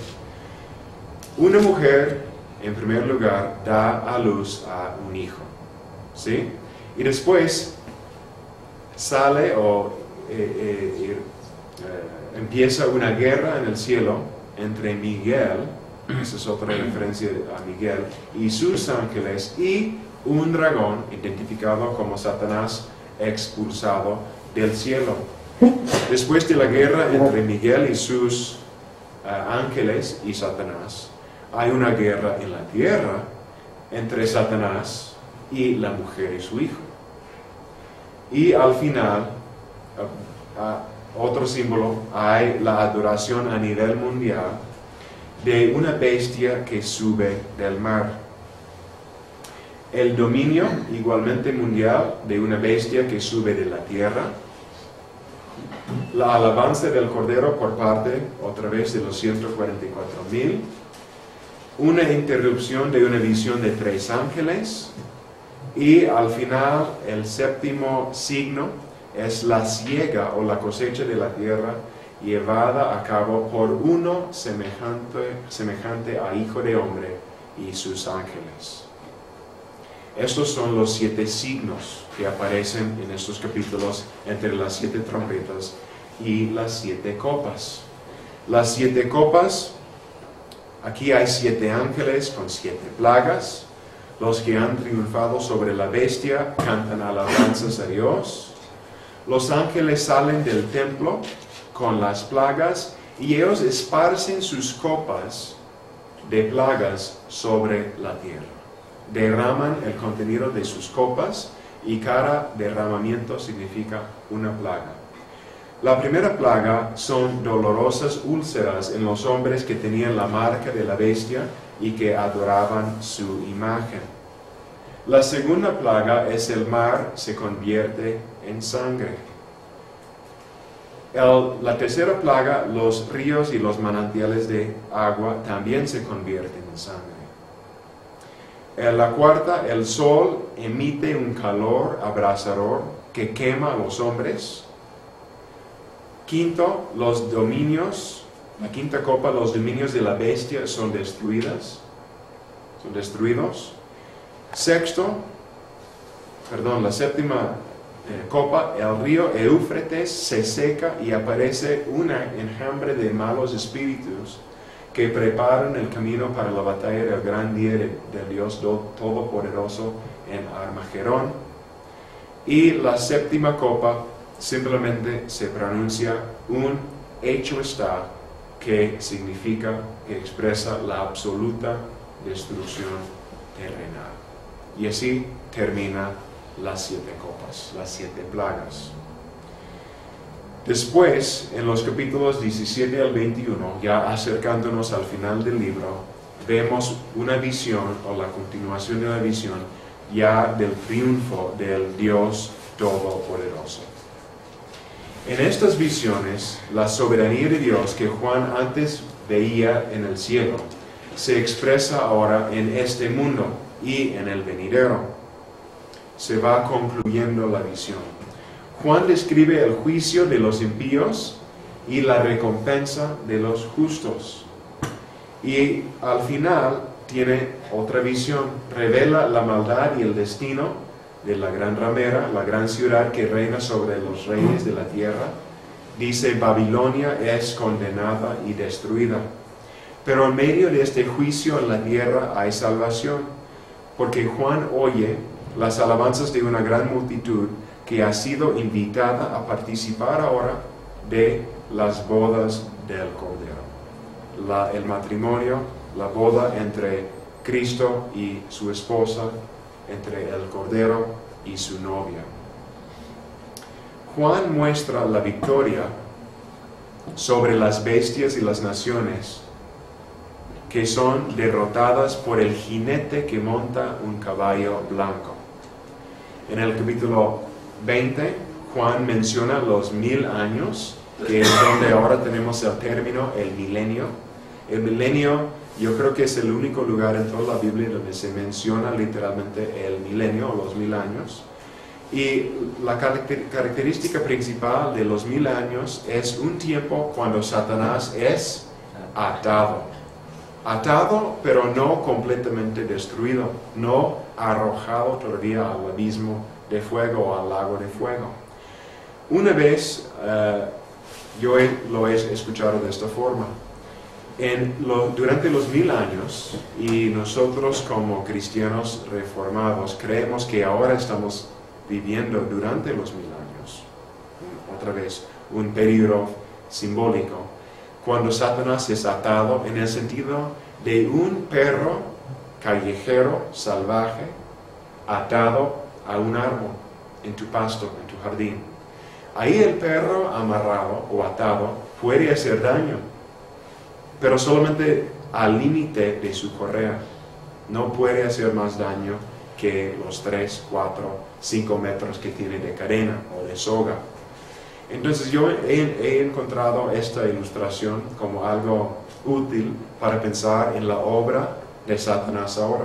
Speaker 1: Una mujer, en primer lugar, da a luz a un hijo, ¿sí? Y después sale empieza una guerra en el cielo entre Miguel, esa es otra referencia a Miguel, y sus ángeles, y un dragón identificado como Satanás expulsado del cielo. Después de la guerra entre Miguel y sus ángeles y Satanás, hay una guerra en la tierra entre Satanás y la mujer y su hijo. Y al final, otro símbolo, hay la adoración a nivel mundial de una bestia que sube del mar. El dominio igualmente mundial de una bestia que sube de la tierra. La alabanza del Cordero por parte, otra vez, de los 144,000. Una interrupción de una visión de 3 ángeles. Y al final, el 7º signo es la siega o la cosecha de la tierra llevada a cabo por uno semejante a Hijo de Hombre y sus ángeles. Estos son los 7 signos que aparecen en estos capítulos entre las 7 trompetas y las 7 copas. Las 7 copas, aquí hay 7 ángeles con 7 plagas. Los que han triunfado sobre la bestia cantan alabanzas a Dios. Los ángeles salen del templo con las plagas y ellos esparcen sus copas de plagas sobre la tierra. Derraman el contenido de sus copas y cada derramamiento significa una plaga. La primera plaga son dolorosas úlceras en los hombres que tenían la marca de la bestia y que adoraban su imagen. La segunda plaga es el mar se convierte en sangre. La tercera plaga, los ríos y los manantiales de agua también se convierten en sangre. La cuarta, el sol emite un calor abrasador que quema a los hombres. Quinto, los dominios, la quinta copa, los dominios de la bestia son destruidos. La séptima copa, el río Éufrates se seca y aparece una enjambre de malos espíritus que preparan el camino para la batalla del gran día del Dios Todopoderoso en Armagedón. Y la séptima copa simplemente se pronuncia un hecho está, que significa, que expresa la absoluta destrucción terrenal. Y así termina las 7 copas, las 7 plagas. Después, en los capítulos 17 al 21, ya acercándonos al final del libro, vemos una visión o la continuación de la visión ya del triunfo del Dios Todopoderoso. En estas visiones, la soberanía de Dios que Juan antes veía en el cielo, se expresa ahora en este mundo y en el venidero. Se va concluyendo la visión. Juan describe el juicio de los impíos y la recompensa de los justos. Y al final tiene otra visión, revela la maldad y el destino de la gran ramera, la gran ciudad que reina sobre los reyes de la tierra. Dice, Babilonia es condenada y destruida. Pero en medio de este juicio en la tierra hay salvación, porque Juan oye las alabanzas de una gran multitud que ha sido invitada a participar ahora de las bodas del Cordero. El matrimonio, la boda entre Cristo y su esposa, entre el Cordero y su novia. Juan muestra la victoria sobre las bestias y las naciones que son derrotadas por el jinete que monta un caballo blanco. En el capítulo 20, Juan menciona los 1000 años, que es donde ahora tenemos el término, el milenio, El milenio, yo creo que es el único lugar en toda la Biblia donde se menciona literalmente el milenio o los 1000 años. Y la característica principal de los 1000 años es un tiempo cuando Satanás es atado. Atado, pero no completamente destruido, no arrojado todavía al abismo de fuego o al lago de fuego. Una vez yo lo he escuchado de esta forma. Durante los 1000 años, y nosotros como cristianos reformados creemos que ahora estamos viviendo durante los 1000 años, otra vez, un periodo simbólico, cuando Satanás es atado en el sentido de un perro callejero, salvaje, atado a un árbol en tu pasto, en tu jardín. Ahí el perro amarrado o atado puede hacer daño, pero solamente al límite de su correa. No puede hacer más daño que los 3, 4, 5 metros que tiene de cadena o de soga. Entonces yo he encontrado esta ilustración como algo útil para pensar en la obra de Satanás ahora.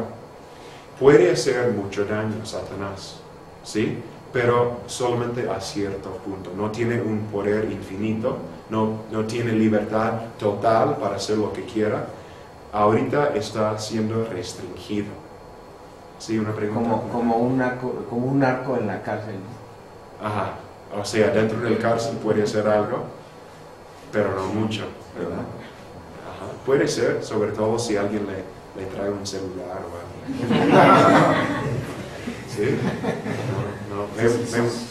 Speaker 1: Puede hacer mucho daño Satanás, ¿sí? Pero solamente a cierto punto. No tiene un poder infinito, no tiene libertad total para hacer lo que quiera. Ahorita está siendo restringido. ¿Sí? ¿Una pregunta?
Speaker 6: Como un arco en la cárcel.
Speaker 1: Ajá. O sea, dentro del cárcel puede hacer algo, pero no mucho, ¿verdad? Ajá. Puede ser, sobre todo si alguien le trae un celular o algo. ¿Sí?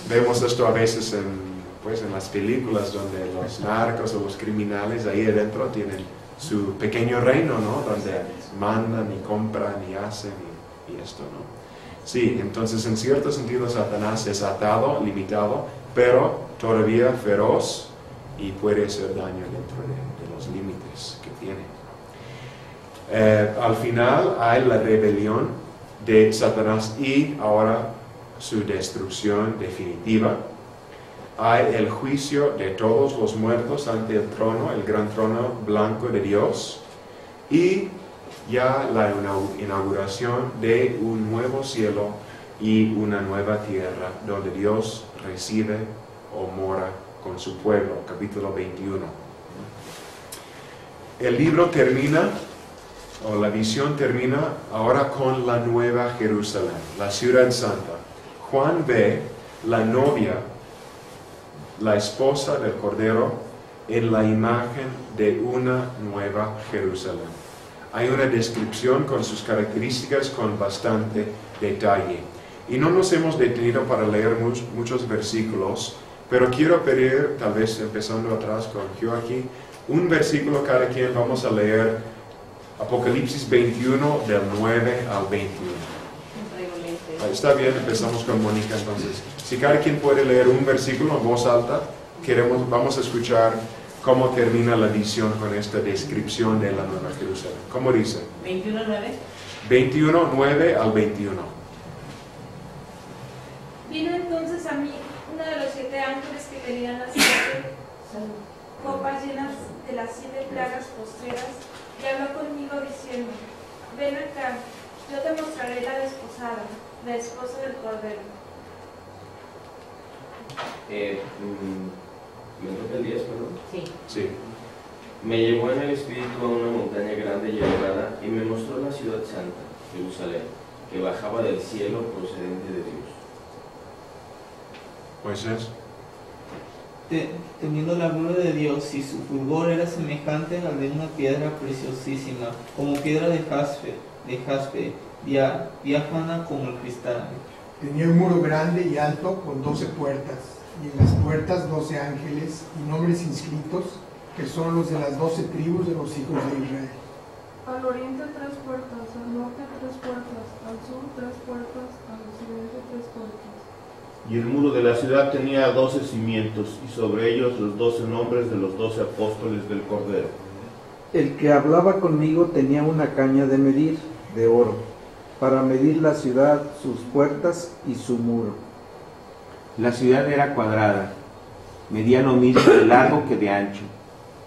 Speaker 1: Vemos esto a veces en las películas donde los narcos o los criminales ahí adentro tienen su pequeño reino, ¿no? Donde mandan y compran y hacen y esto, ¿no? Sí, entonces en cierto sentido Satanás es atado, limitado, pero todavía feroz y puede hacer daño dentro de los límites que tiene. Al final hay la rebelión de Satanás y ahora su destrucción definitiva. Hay el juicio de todos los muertos ante el trono, el gran trono blanco de Dios, y ya la inauguración de un nuevo cielo y una nueva tierra donde Dios recibe o mora con su pueblo, capítulo 21. El libro termina, o la visión termina ahora con la nueva Jerusalén, la ciudad santa. Juan ve la novia, la esposa del Cordero, en la imagen de una nueva Jerusalén. Hay una descripción con sus características con bastante detalle. Y no nos hemos detenido para leer muchos versículos, pero quiero pedir, tal vez empezando atrás con Joaquín, un versículo cada quien. Vamos a leer Apocalipsis 21 del 9 al 21. Está bien, empezamos con Mónica entonces. Si cada quien puede leer un versículo en voz alta, vamos a escuchar cómo termina la visión con esta descripción de la Nueva Jerusalén. ¿Cómo dice?
Speaker 7: 21:9.
Speaker 1: 21:9 al 21.
Speaker 8: Vino entonces a mí uno de los 7 ángeles que tenían las 7 copas llenas de las 7 plagas postreras y habló conmigo diciendo: ven acá, yo te mostraré la desposada, la esposa del Cordero.
Speaker 6: ¿Me toca el 10, perdón?
Speaker 7: Sí.
Speaker 1: Sí.
Speaker 6: Me llevó en el espíritu a una montaña grande y elevada y me mostró la ciudad santa, Jerusalén, que bajaba del cielo procedente de Dios.
Speaker 1: Moisés.
Speaker 9: Teniendo la gloria de Dios, y su fulgor era semejante al de una piedra preciosísima, como piedra de jaspe, diáfana como el cristal.
Speaker 10: Tenía un muro grande y alto con 12 puertas, y en las puertas 12 ángeles y nombres inscritos, que son los de las 12 tribus de los hijos de Israel.
Speaker 11: Al oriente 3 puertas, al norte 3 puertas, al sur 3 puertas, al occidente 3 puertas.
Speaker 4: Y el muro de la ciudad tenía 12 cimientos, y sobre ellos los 12 nombres de los 12 apóstoles del Cordero.
Speaker 3: El que hablaba conmigo tenía una caña de medir, de oro, para medir la ciudad, sus puertas y su muro.
Speaker 6: La ciudad era cuadrada, medía lo mismo de largo que de ancho.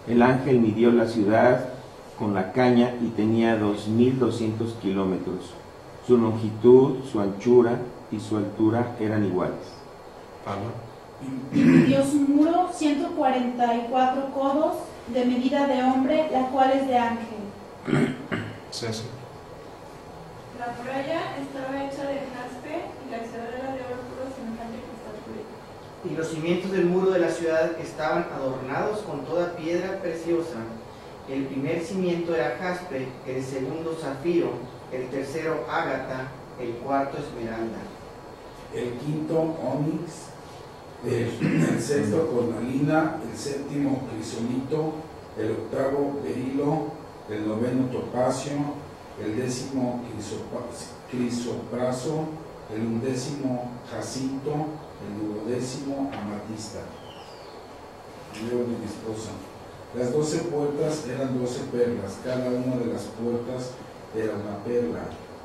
Speaker 6: El ángel midió la ciudad
Speaker 7: con la caña y tenía 2.200 kilómetros. Su longitud, su anchura y su altura eran iguales.
Speaker 1: Pablo.
Speaker 12: Dio su muro 144 codos de medida de hombre, la cual es de ángel.
Speaker 1: César.
Speaker 11: La muralla estaba hecha de jaspe y la ciudad era de oro puro semejante a cristal pulido.
Speaker 13: Y los cimientos del muro de la ciudad estaban adornados con toda piedra preciosa. El primer cimiento era jaspe, el segundo zafiro, el tercero ágata, el cuarto esmeralda.
Speaker 5: El quinto onix, el sexto cornalina, el séptimo crisolito, el octavo berilo, el noveno topacio, el décimo crisopraso, el undécimo jacinto, el duodécimo amatista. Yo de mi esposa. Las 12 puertas eran 12 perlas, cada una de las puertas era una perla,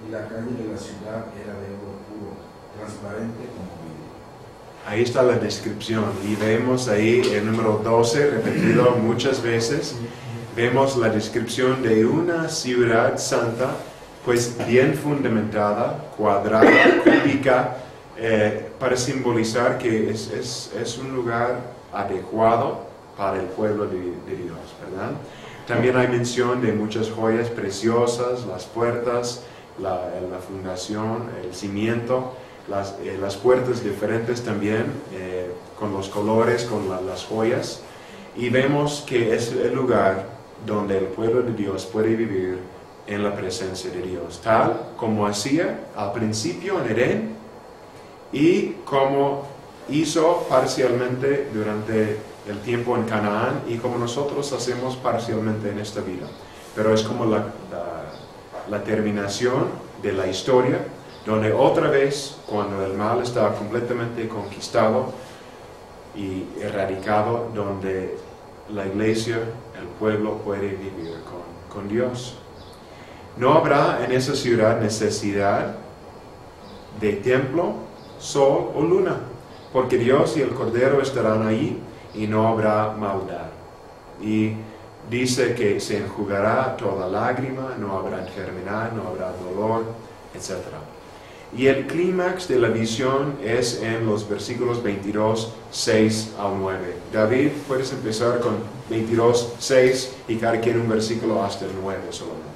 Speaker 5: y la calle de la ciudad era de oro puro, transparente como vidrio.
Speaker 1: Ahí está la descripción y vemos ahí el número 12 repetido muchas veces. Vemos la descripción de una ciudad santa, pues bien fundamentada, cuadrada, cúbica, para simbolizar que es un lugar adecuado para el pueblo de Dios, ¿verdad? También hay mención de muchas joyas preciosas, las puertas, la fundación, el cimiento, las puertas diferentes también, con los colores, con las joyas. Y vemos que es el lugar donde el pueblo de Dios puede vivir en la presencia de Dios, tal como hacía al principio en Edén y como hizo parcialmente durante el tiempo en Canaán y como nosotros hacemos parcialmente en esta vida. Pero es como la terminación de la historia, donde otra vez, cuando el mal está completamente conquistado y erradicado, donde la iglesia, el pueblo puede vivir con Dios. No habrá en esa ciudad necesidad de templo, sol o luna, porque Dios y el Cordero estarán ahí y no habrá maldad. Y dice que se enjugará toda lágrima, no habrá enfermedad, no habrá dolor, etc. Y el clímax de la visión es en los versículos 22, 6 al 9. David, puedes empezar con 22, 6 y cada quien un versículo hasta el 9 solamente.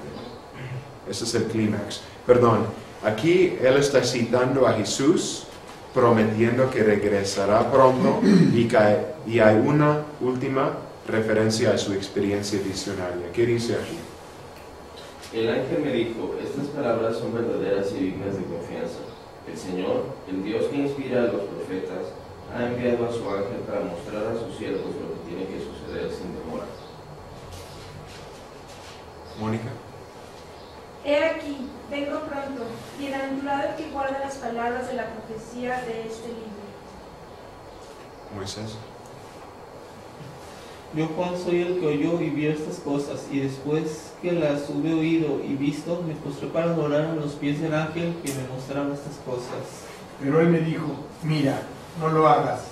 Speaker 1: Ese es el clímax. Perdón, aquí él está citando a Jesús, prometiendo que regresará pronto y hay una última referencia a su experiencia visionaria. ¿Qué dice aquí?
Speaker 6: El ángel me dijo, estas palabras son verdaderas y dignas de confianza. El Señor, el Dios que inspira a los profetas, ha enviado a su ángel para mostrar a sus siervos lo que tiene que suceder sin demora.
Speaker 1: Mónica.
Speaker 8: He aquí, vengo pronto, bienaventurado el que guarda las palabras de la profecía de este libro.
Speaker 1: Moisés.
Speaker 9: Yo, Juan, soy el que oyó y vio estas cosas, y después que las hube oído y visto, me postré para adorar a los pies del ángel que me mostraba estas cosas.
Speaker 10: Pero él me dijo, mira, no lo hagas,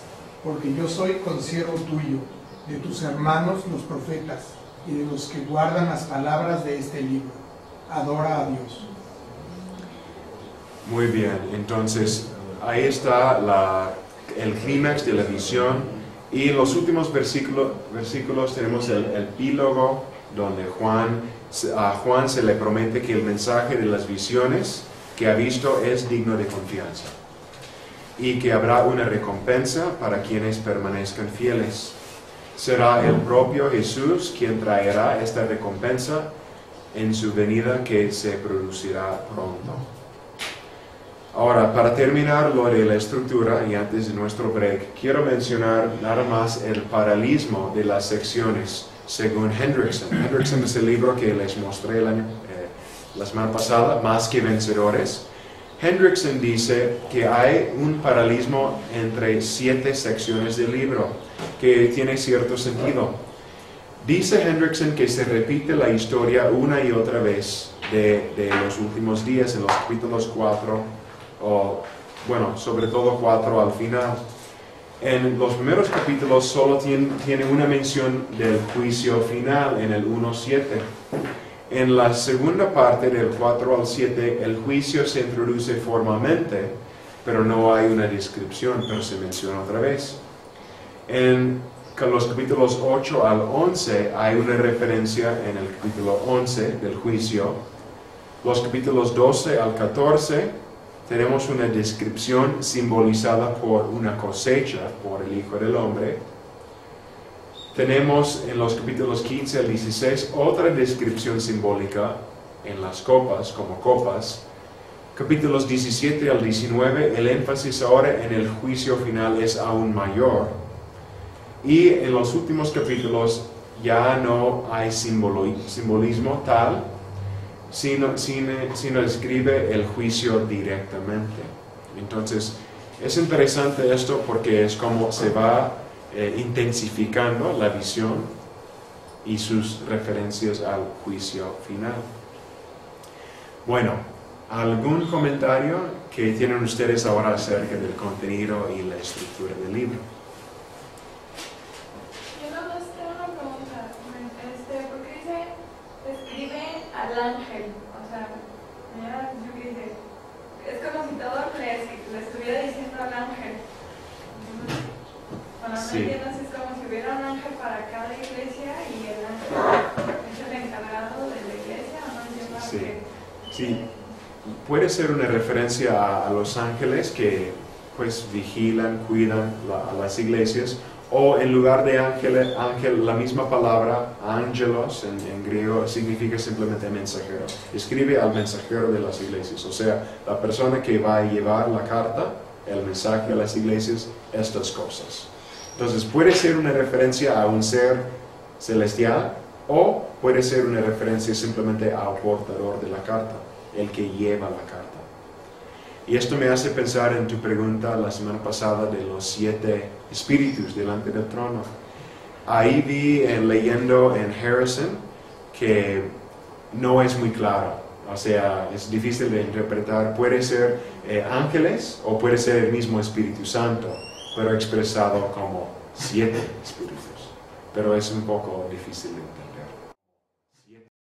Speaker 10: porque yo soy consiervo tuyo, de tus hermanos los profetas, y de los que guardan las palabras de este libro. Adora a Dios.
Speaker 1: Muy bien, entonces ahí está el clímax de la visión y en los últimos versículos tenemos el epílogo donde a Juan se le promete que el mensaje de las visiones que ha visto es digno de confianza y que habrá una recompensa para quienes permanezcan fieles. Será el propio Jesús quien traerá esta recompensa en su venida que se producirá pronto. Ahora, para terminar lo de la estructura y antes de nuestro break, quiero mencionar nada más el paralelismo de las secciones según Hendrickson. Hendrickson es el libro que les mostré la semana pasada, Más que Vencedores. Hendrickson dice que hay un paralelismo entre 7 secciones del libro que tiene cierto sentido. Dice Hendrickson que se repite la historia una y otra vez de los últimos días en los capítulos 4, o bueno, sobre todo 4 al final. En los primeros capítulos solo tiene una mención del juicio final en el 1:7. En la segunda parte del 4 al 7 el juicio se introduce formalmente, pero no hay una descripción, pero se menciona otra vez. En los capítulos 8 al 11 hay una referencia en el capítulo 11 del juicio. Los capítulos 12 al 14 tenemos una descripción simbolizada por una cosecha, por el Hijo del Hombre. Tenemos en los capítulos 15 al 16 otra descripción simbólica en las copas, como copas. Capítulos 17 al 19, el énfasis ahora en el juicio final es aún mayor. Y en los últimos capítulos ya no hay simbolismo tal, sino describe el juicio directamente. Entonces, es interesante esto porque es como se va intensificando la visión y sus referencias al juicio final. Bueno, ¿algún comentario que tienen ustedes ahora acerca del contenido y la estructura del libro?
Speaker 11: Yo nada más tengo una pregunta. ¿Por qué dice describe al ángel? O sea, yo qué dice, es como si todo le estuviera diciendo al ángel. Bueno, no entiendo si es como si hubiera un ángel para cada iglesia y el ángel es el encargado de la iglesia, o no entiendo.
Speaker 1: Sí. Puede ser una referencia a los ángeles que pues vigilan, cuidan a las iglesias, o en lugar de ángel, la misma palabra, ángelos, en griego significa simplemente mensajero. Escribe al mensajero de las iglesias, o sea, la persona que va a llevar la carta, el mensaje a las iglesias, estas cosas. Entonces puede ser una referencia a un ser celestial, o puede ser una referencia simplemente al portador de la carta, el que lleva la carta. Y esto me hace pensar en tu pregunta la semana pasada de los 7 espíritus delante del trono. Ahí vi leyendo en Harrison que no es muy claro, o sea, es difícil de interpretar. Puede ser ángeles o puede ser el mismo Espíritu Santo, pero expresado como 7 espíritus. Pero es un poco difícil de entender.